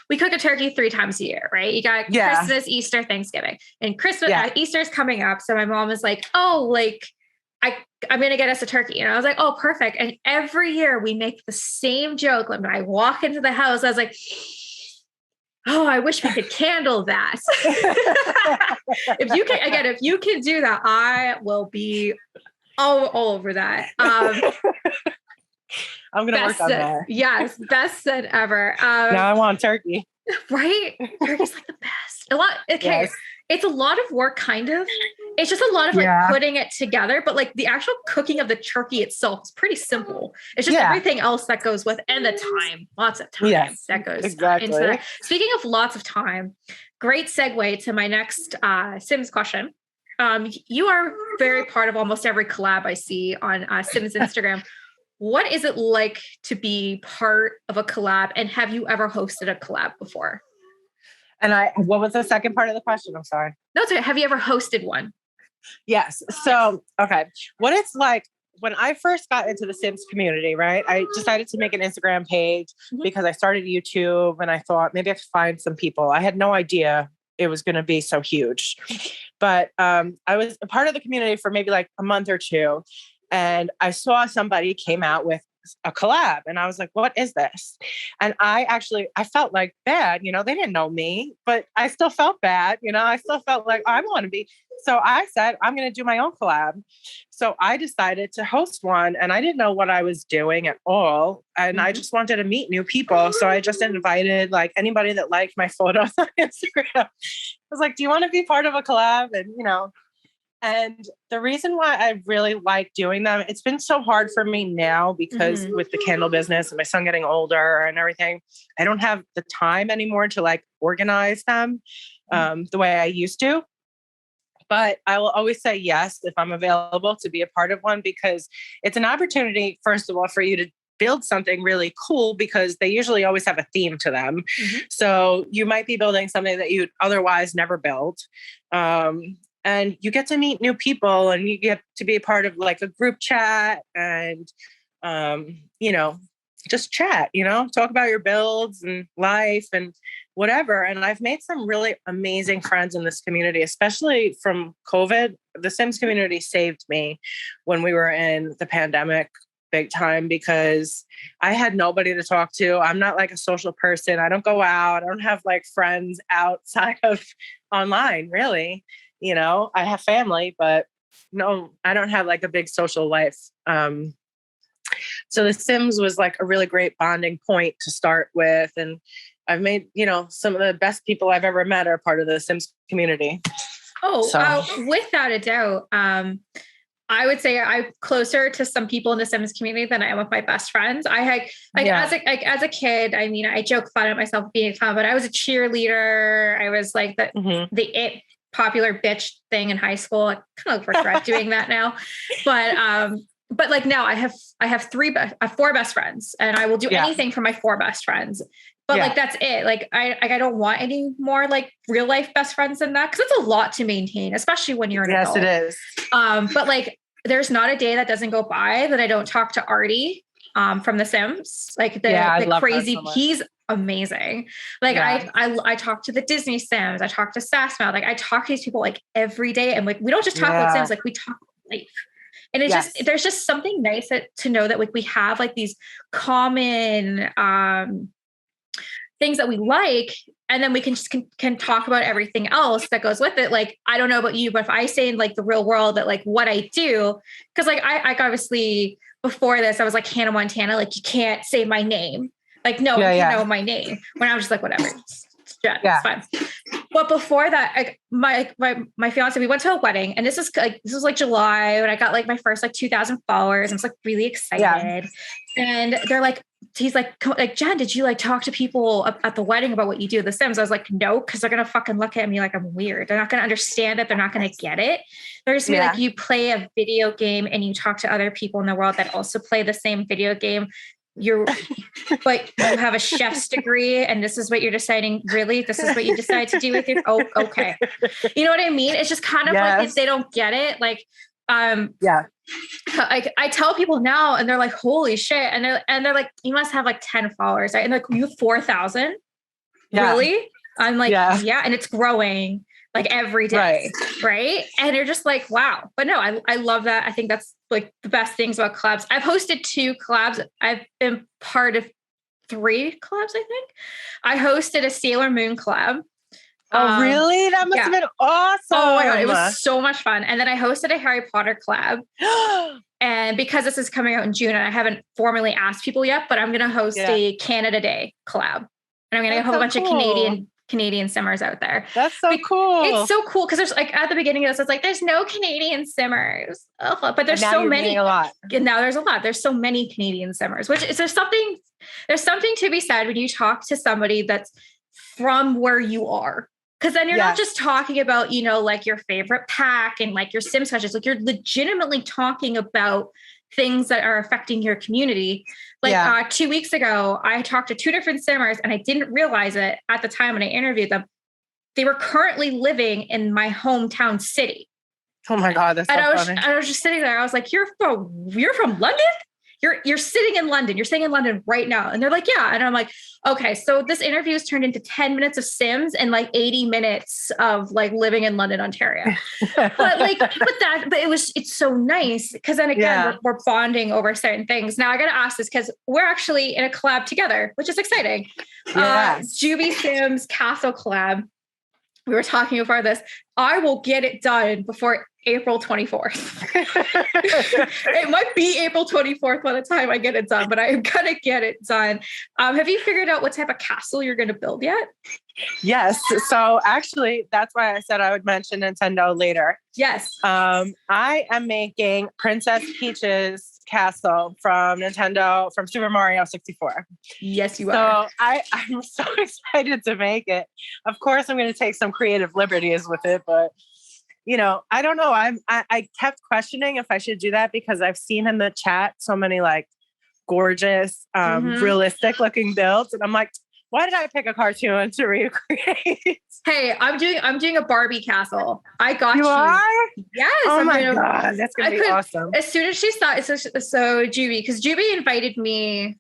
Speaker 1: we cook a turkey 3 times a year, right? You got Christmas, Easter, Thanksgiving, and Easter's coming up. So my mom was like, oh, like I'm going to get us a turkey. And I was like, oh, perfect. And every year we make the same joke. When I walk into the house, I was like, oh, I wish we could candle that. If you can do that, I will be all over that.
Speaker 2: I'm going to work on that.
Speaker 1: Yes. Best scent ever.
Speaker 2: Now I want turkey.
Speaker 1: Right? Turkey's like the best. It's a lot of work, kind of. It's just a lot of like putting it together, but like the actual cooking of the turkey itself is pretty simple. It's just everything else that goes with, and the time, lots of time that goes into that. Speaking of lots of time, great segue to my next Sims question. You are very part of almost every collab I see on Sims Instagram. What is it like to be part of a collab, and have you ever hosted a collab before?
Speaker 2: And what was the second part of the question? I'm sorry.
Speaker 1: No, it's okay. Have you ever hosted one?
Speaker 2: Yes. So, okay. What it's like when I first got into the Sims community, right? I decided to make an Instagram page because I started YouTube and I thought maybe I could find some people. I had no idea it was going to be so huge, but I was a part of the community for maybe like a month or two. And I saw somebody came out with a collab and I was like, what is this? And I felt like bad, they didn't know me, but I still felt bad. I still felt like I want to be. So I said, I'm going to do my own collab. So I decided to host one, and I didn't know what I was doing at all. And I just wanted to meet new people. So I just invited like anybody that liked my photos on Instagram. I was like, do you want to be part of a collab? And the reason why I really like doing them, it's been so hard for me now because with the candle business and my son getting older and everything, I don't have the time anymore to like organize them the way I used to. But I will always say yes if I'm available to be a part of one, because it's an opportunity, first of all, for you to build something really cool, because they usually always have a theme to them. So you might be building something that you'd otherwise never built. And you get to meet new people, and you get to be a part of like a group chat and, just chat, talk about your builds and life and whatever. And I've made some really amazing friends in this community, especially from COVID. The Sims community saved me when we were in the pandemic big time, because I had nobody to talk to. I'm not like a social person. I don't go out. I don't have like friends outside of online, really. I have family, but no, I don't have like a big social life. So the Sims was like a really great bonding point to start with. And I've made, some of the best people I've ever met are part of the Sims community.
Speaker 1: Without a doubt. I would say I'm closer to some people in the Sims community than I am with my best friends. I had as a kid, I mean, I joke fun at myself being fun, but I was a cheerleader. I was like the popular bitch thing in high school. I kind of regret doing that now, but like now I have 4 best friends, and I will do anything for my 4 best friends. But like, that's it. Like, I don't want any more like real life best friends than that, because it's a lot to maintain, especially when you're an adult.
Speaker 2: Yes, it is.
Speaker 1: But like, there's not a day that doesn't go by that I don't talk to Artie from The Sims. Like the crazy, he's amazing. Like I talk to the Disney Sims. I talk to Sassmouth. Like I talk to these people like every day. And like, we don't just talk about Sims, like we talk about life. And it's just, there's just something nice to know that like we have like these common things that we like, and then we can talk about everything else that goes with it. Like, I don't know about you, but if I say in like the real world that like what I do, because like I obviously before this, I was like Hannah Montana, like you can't say my name. Like, no, you know my name. When I was just like, whatever, it's fine. But before that, like my fiance, we went to a wedding, and this was like July when I got like my first like 2,000 followers. I was like really excited, and they're like, he's like, Jen, did you like talk to people at the wedding about what you do at The Sims? I was like, no, because they're gonna fucking look at me like I'm weird. They're not gonna understand it. They're not gonna get it. They're just gonna be like, you play a video game and you talk to other people in the world that also play the same video game. But you have a chef's degree, and this is what you're deciding. Really, this is what you decide to do with your. Oh, okay. You know what I mean? It's just kind of like they don't get it. Like, I tell people now, and they're like, "Holy shit!" And they're like, "You must have like 10 followers, right?" And they're like, "You have 4,000? Really?" I'm like, "Yeah," and it's growing like every day, right? And they're just like, "Wow!" But no, I love that. I think that's like the best things about collabs. I've hosted 2 collabs. I've been part of 3 collabs. I think I hosted a Sailor Moon collab.
Speaker 2: Oh, really? That must have been awesome.
Speaker 1: Oh my God. It was so much fun. And then I hosted a Harry Potter collab. And because this is coming out in June, and I haven't formally asked people yet, but I'm going to host a Canada Day collab. And I'm going to get a whole bunch of Canadian simmers out there.
Speaker 2: That's so cool.
Speaker 1: It's so cool. Cause there's like at the beginning of this, it's like, there's no Canadian simmers, but there's so many.
Speaker 2: A lot.
Speaker 1: And now there's a lot. There's so many Canadian simmers, which is there's something to be said when you talk to somebody that's from where you are. Cause then you're not just talking about, you know, like your favorite pack and like your Sims touches, like you're legitimately talking about things that are affecting your community. Like 2 weeks ago, I talked to 2 different Simmers, and I didn't realize it at the time when I interviewed them. They were currently living in my hometown city.
Speaker 2: Oh my God. That's so funny.
Speaker 1: I was just sitting there. I was like, you're from London? You're sitting in London. You're sitting in London right now. And they're like, yeah. And I'm like, okay, so this interview has turned into 10 minutes of Sims and like 80 minutes of like living in London, Ontario. but it's so nice. Cause then again, we're bonding over certain things. Now I got to ask this, cause we're actually in a collab together, which is exciting. Juby Sims Castle collab. We were talking before this. I will get it done before April 24th. It might be April 24th by the time I get it done, but I'm going to get it done. Have you figured out what type of castle you're going to build yet?
Speaker 2: Yes. So actually, that's why I said I would mention Nintendo later.
Speaker 1: Yes.
Speaker 2: I am making Princess Peach's castle from Nintendo, from Super Mario 64.
Speaker 1: Yes, you are.
Speaker 2: So I'm so excited to make it. Of course, I'm going to take some creative liberties with it, but you know, I don't know. I kept questioning if I should do that because I've seen in the chat so many like gorgeous, realistic looking builds. And I'm like, why did I pick a cartoon to recreate?
Speaker 1: Hey, I'm doing a Barbie castle. I got you.
Speaker 2: Are?
Speaker 1: Yes.
Speaker 2: Oh my God. That's going to be awesome.
Speaker 1: As soon as she saw it, so Juby, because Juby invited me,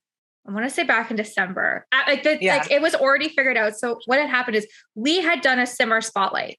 Speaker 1: I want to say back in December. Like it was already figured out. So what had happened is we had done a Simmer spotlight.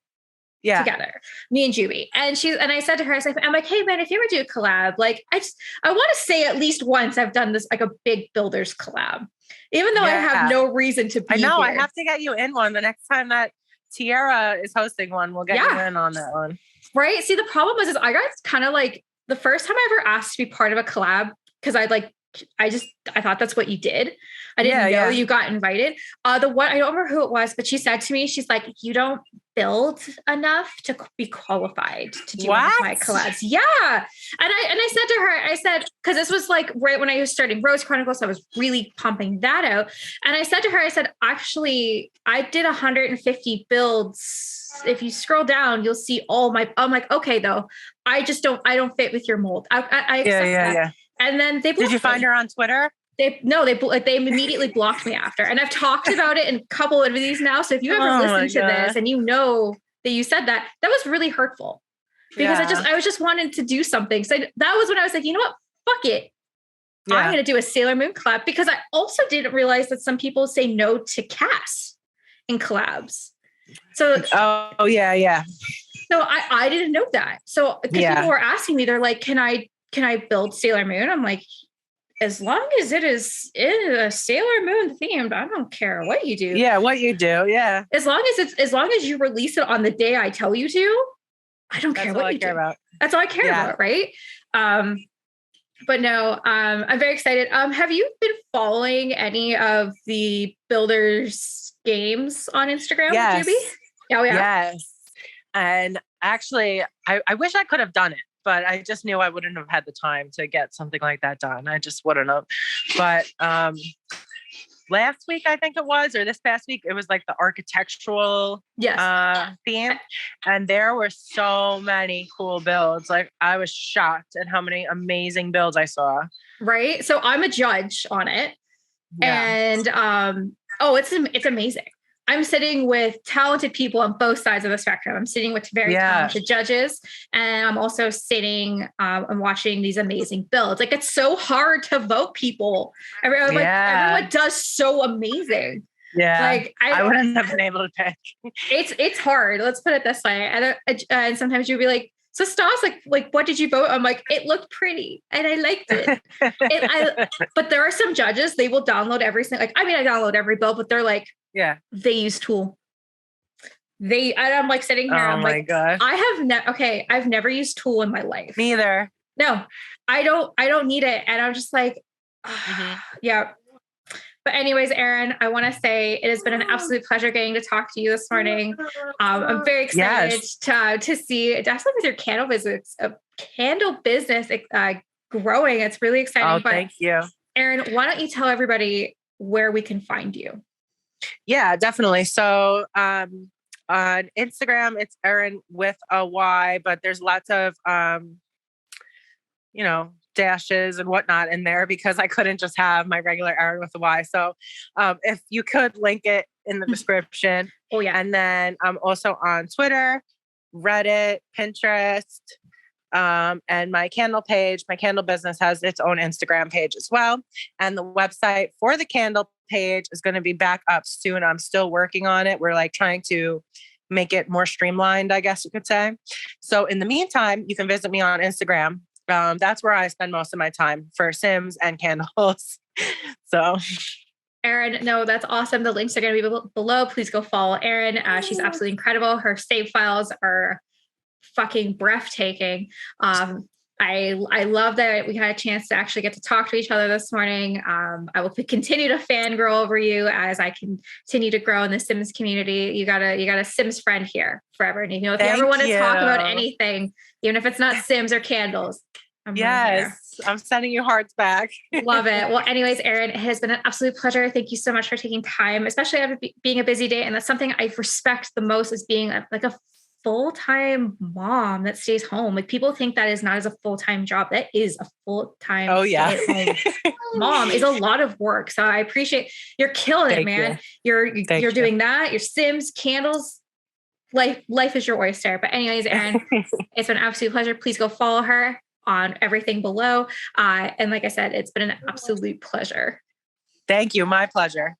Speaker 1: Together, me and Juby. And I said to her, I'm like, hey man, if you ever do a collab, like I want to say at least once I've done this, like a big builders collab, even though I have no reason to be
Speaker 2: I know,
Speaker 1: here.
Speaker 2: I have to get you in one. The next time that Tierra is hosting one, we'll get you in on that one.
Speaker 1: Right. See, the problem is I got kind of like the first time I ever asked to be part of a collab, because I thought that's what you did. I didn't know you got invited. The one, I don't remember who it was, but she said to me, she's like, you don't build enough to be qualified to do one of my collabs. Yeah. And I said to her, I said, cause this was like right when I was starting Rose Chronicles, I was really pumping that out. And I said to her, I said, actually, I did 150 builds. If you scroll down, you'll see I'm like, okay, though, I don't fit with your mold. I accept that. Yeah. And then did
Speaker 2: you find her on Twitter?
Speaker 1: They immediately blocked me after. And I've talked about it in a couple of these now. So if you ever listen to this and you know that you said that was really hurtful. because I was just wanting to do something. So that was when I was like, you know what? Fuck it. Yeah. I'm going to do a Sailor Moon collab, because I also didn't realize that some people say no to casts in collabs. So,
Speaker 2: yeah.
Speaker 1: So I didn't know that. So people were asking me, they're like, can I build Sailor Moon? I'm like, as long as it is a Sailor Moon themed, I don't care what you do.
Speaker 2: Yeah, what you do. Yeah.
Speaker 1: As long as you release it on the day I tell you to, I don't care what you do. That's all I care about, right? But no, I'm very excited. Have you been following any of the builders games on Instagram?
Speaker 2: Yes.
Speaker 1: Juby? Oh yeah.
Speaker 2: Yes. And actually, I wish I could have done it, but I just knew I wouldn't have had the time to get something like that done. I just wouldn't have. But last week, I think it was, or this past week, it was like the architectural theme. And there were so many cool builds. Like, I was shocked at how many amazing builds I saw.
Speaker 1: Right. So I'm a judge on it. Yeah. And it's amazing. I'm sitting with talented people on both sides of the spectrum. I'm sitting with very talented judges, and I'm also sitting and watching these amazing builds. Like, it's so hard to vote people. Everyone does so amazing.
Speaker 2: Yeah, like I wouldn't have been able to pick.
Speaker 1: It's hard. Let's put it this way. And sometimes you'll be like, so Stas, like, what did you vote? I'm like, it looked pretty and I liked it. But there are some judges, they will download every single, I download every build, but they're like, they use Tool. And I'm like sitting here. I'm like, gosh. I've never used Tool in my life.
Speaker 2: Me either.
Speaker 1: No, I don't need it. And I'm just like, yeah. But anyways, Erin, I want to say it has been an absolute pleasure getting to talk to you this morning. I'm very excited to see, especially with your candle business growing. It's really exciting.
Speaker 2: Oh, thank you.
Speaker 1: Erin, why don't you tell everybody where we can find you?
Speaker 2: Yeah, definitely. So on Instagram, it's Erin with a Y, but there's lots of, dashes and whatnot in there because I couldn't just have my regular Erin with a Y. So if you could link it in the description.
Speaker 1: Oh yeah.
Speaker 2: And then I'm also on Twitter, Reddit, Pinterest, and my candle page. My candle business has its own Instagram page as well. And the website for the candle page is going to be back up soon. I'm still working on it. We're like trying to make it more streamlined, I guess you could say. So in the meantime, you can visit me on Instagram. That's where I spend most of my time for Sims and candles. So,
Speaker 1: Erin, no, that's awesome. The links are going to be below. Please go follow Erin. She's absolutely incredible. Her save files are fucking breathtaking. I love that we had a chance to actually get to talk to each other this morning. I will continue to fangirl over you as I continue to grow in the Sims community. You got a Sims friend here forever. And if you ever want to talk about anything, even if it's not Sims or candles,
Speaker 2: I'm sending you hearts back.
Speaker 1: Love it. Well, anyways, Erin, it has been an absolute pleasure. Thank you so much for taking time, especially after being a busy day. And that's something I respect the most, is being a full-time mom that stays home. Like, people think that is not as a full-time job. That is a full-time mom is a lot of work. So I appreciate you're killing it, man. You're doing that. Your Sims, candles, life is your oyster. But anyways, Erin, it's been an absolute pleasure. Please go follow her on everything below. And like I said, it's been an absolute pleasure.
Speaker 2: Thank you. My pleasure.